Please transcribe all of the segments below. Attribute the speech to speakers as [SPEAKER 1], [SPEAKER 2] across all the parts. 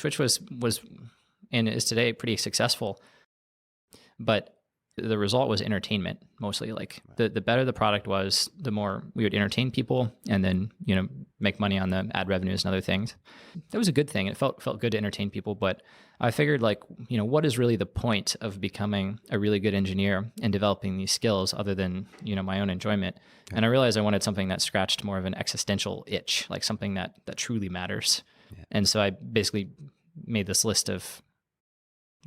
[SPEAKER 1] Twitch was and is today pretty successful, but the result was entertainment mostly. Like the better the product was, the more we would entertain people and then, make money on the ad revenues and other things. That was a good thing. It felt good to entertain people, but I figured what is really the point of becoming a really good engineer and developing these skills other than, my own enjoyment? Yeah. And I realized I wanted something that scratched more of an existential itch, like something that truly matters. Yeah. And so I basically made this list of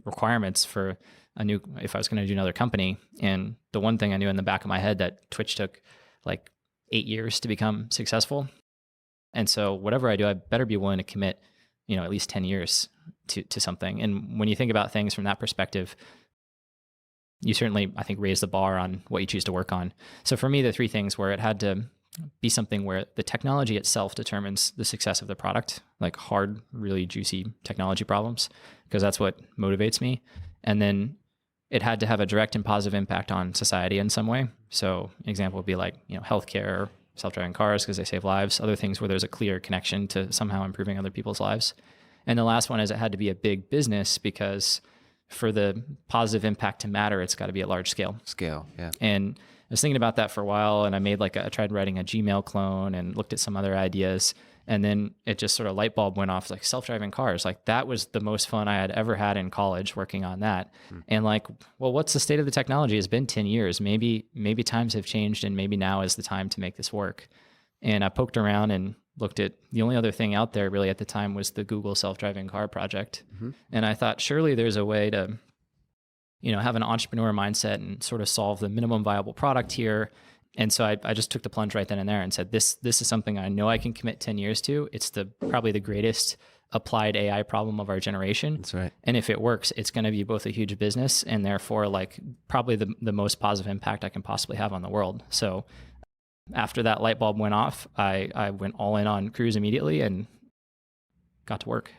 [SPEAKER 1] requirements for if I was going to do another company. And the one thing I knew in the back of my head that Twitch took like 8 years to become successful. And so whatever I do, I better be willing to commit, at least 10 years to something. And when you think about things from that perspective, you certainly, I think, raise the bar on what you choose to work on. So for me, the three things were it had to be something where the technology itself determines the success of the product, like hard, really juicy technology problems, because that's what motivates me. And then it had to have a direct and positive impact on society in some way. So an example would be like, healthcare, self-driving cars, because they save lives, other things where there's a clear connection to somehow improving other people's lives. And the last one is it had to be a big business, because for the positive impact to matter, it's got to be at large scale.
[SPEAKER 2] Yeah.
[SPEAKER 1] And I was thinking about that for a while, and I made I tried writing a Gmail clone and looked at some other ideas. And then it just sort of light bulb went off, like self-driving cars. Like that was the most fun I had ever had in college working on that. And what's the state of the technology? It's been 10 years. Maybe times have changed, and maybe now is the time to make this work. And I poked around and looked at the only other thing out there really at the time was the Google self-driving car project. Mm-hmm. And I thought, surely there's a way to, have an entrepreneur mindset and sort of solve the minimum viable product here. And so I just took the plunge right then and there and said, this is something I know I can commit 10 years to. It's probably the greatest applied AI problem of our generation.
[SPEAKER 2] That's right.
[SPEAKER 1] And if it works, it's going to be both a huge business and therefore probably the most positive impact I can possibly have on the world. So after that light bulb went off, I went all in on Cruise immediately and got to work.